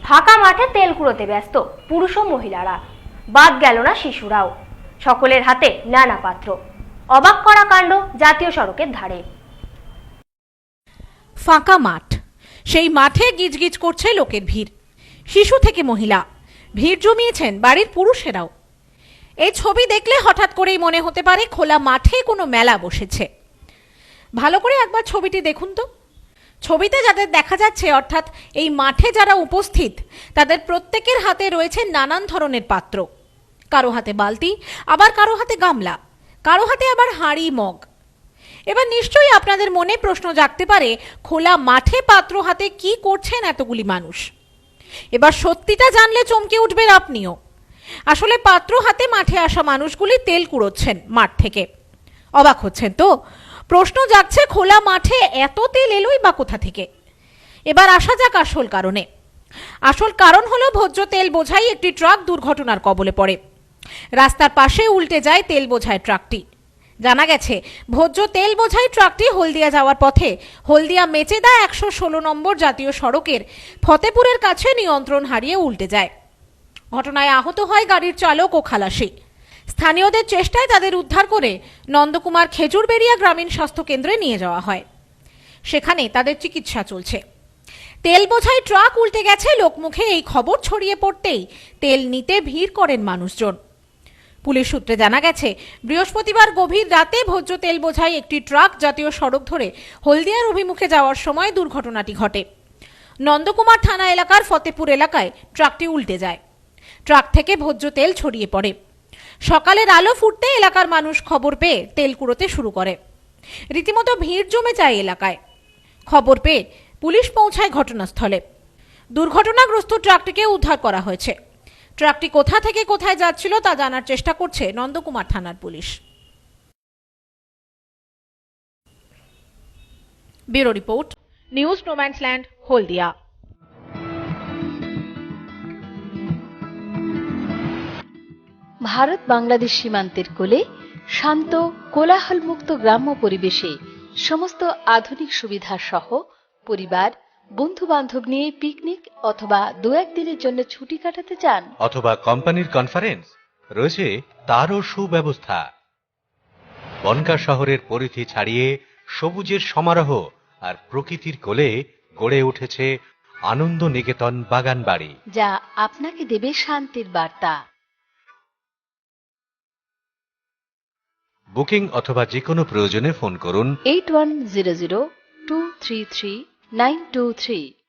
ফাঁকা মাঠে তেল কুড়োতে ব্যস্ত পুরুষ ও মহিলারা, বাদ গেল না শিশুরাও। সকলের হাতে নানা পাত্র। অবাক করা কাণ্ড জাতীয় সড়কের ধারে। ফাঁকা মাঠ, সেই মাঠে গিজগিজ করছে লোকের ভিড়। শিশু থেকে মহিলা, ভিড় জমিয়েছেন বাড়ির পুরুষেরাও। এই ছবি দেখলে হঠাৎ করেই মনে হতে পারে খোলা মাঠে কোনো মেলা বসেছে। ভালো করে একবার ছবিটি দেখুন তো। ছবিতে যাদের দেখা যাচ্ছে, অর্থাৎ এই মাঠে যারা উপস্থিত, তাদের প্রত্যেকের হাতে রয়েছে নানান ধরনের পাত্র। কারো হাতে বালতি, আবার কারো হাতে গামলা, কারো হাতে আবার হাঁড়ি, মগ। এবার নিশ্চয়ই আপনাদের মনে প্রশ্ন জাগতে পারে, খোলা মাঠে পাত্র হাতে কি করছেন এতগুলি মানুষ? এবার সত্যিটা জানলে চমকে উঠবেন আপনিও। আসলে পাত্র হাতে মাঠে আসা মানুষগুলি তেল কুড়োচ্ছেন মাঠ থেকে। অবাক হচ্ছেন তো? প্রশ্ন জাগছে, খোলা মাঠে এত তেল এলোই বা কোথা থেকে? এবার আসা যাক আসল কারণে। আসল কারণ হলো ভোজ্য তেল বোঝাই একটি ট্রাক দুর্ঘটনার কবলে পড়ে। রাস্তার পাশে উল্টে যায় তেল বোঝাই ট্রাকটি। জানা গেছে, ভোজ্য তেল বোঝাই ট্রাকটি হলদিয়া যাওয়ার পথে হলদিয়া মেচেদা 116 নম্বর জাতীয় সড়কের ফতেপুরের কাছে নিয়ন্ত্রণ হারিয়ে উল্টে যায়। ঘটনায় আহত হয় গাড়ির চালক ও খালাসি। স্থানীয়দের চেষ্টায় তাদের উদ্ধার করে নন্দকুমার খেজুরবেড়িয়া গ্রামীণ স্বাস্থ্য কেন্দ্রে নিয়ে যাওয়া হয়। সেখানে তাদের চিকিৎসা চলছে। তেল বোঝাই ট্রাক উল্টে গেছে লোকমুখে এই খবর ছড়িয়ে পড়তেই তেল নিতে ভিড় করেন মানুষজন। পুলিশ সূত্রে জানা গেছে, বৃহস্পতিবার গভীর রাতে ভোজ্য তেল বোঝাই একটি ট্রাক জাতীয় সড়ক ধরে হলদিয়ার অভিমুখে যাওয়ার সময় দুর্ঘটনাটি ঘটে। নন্দকুমার থানা এলাকার ফতেপুর এলাকায় ট্রাকটি উল্টে যায়। ট্রাক থেকে ভোজ্য তেল ছড়িয়ে পড়ে। সকালের আলো ফুটতে এলাকার মানুষ খবর পেয়ে তেল কুড়োতে শুরু করে। রীতিমতো ভিড় জমে যায় এলাকায়। খবর পেয়ে পুলিশ পৌঁছায় ঘটনাস্থলে। দুর্ঘটনাগ্রস্ত ট্রাকটিকে উদ্ধার করা হয়েছে। ট্রাকটি কোথা থেকে কোথায় যাচ্ছিল তা জানার চেষ্টা করছে নন্দকুমার থানার পুলিশ। Bureau report, news no man's land, Haldia. Bharat Bangladesh সীমান্তের কোলে শান্ত কোলাহলমুক্ত গ্রাম্য পরিবেশে সমস্ত আধুনিক সুবিধা সহ পরিবার বন্ধু বান্ধব নিয়ে পিকনিক অথবা দু একদিনের জন্য ছুটি কাটাতে চান, অথবা কোম্পানির কনফারেন্স, রয়েছে তারও সুব্যবস্থা। বনগাঁ শহরের পরিধি ছাড়িয়ে সবুজের সমারোহ আর প্রকৃতির কোলে গড়ে উঠেছে আনন্দ নিকেতন বাগান বাড়ি, যা আপনাকে দেবে শান্তির বার্তা। বুকিং অথবা যে কোনো প্রয়োজনে ফোন করুন 8100233923।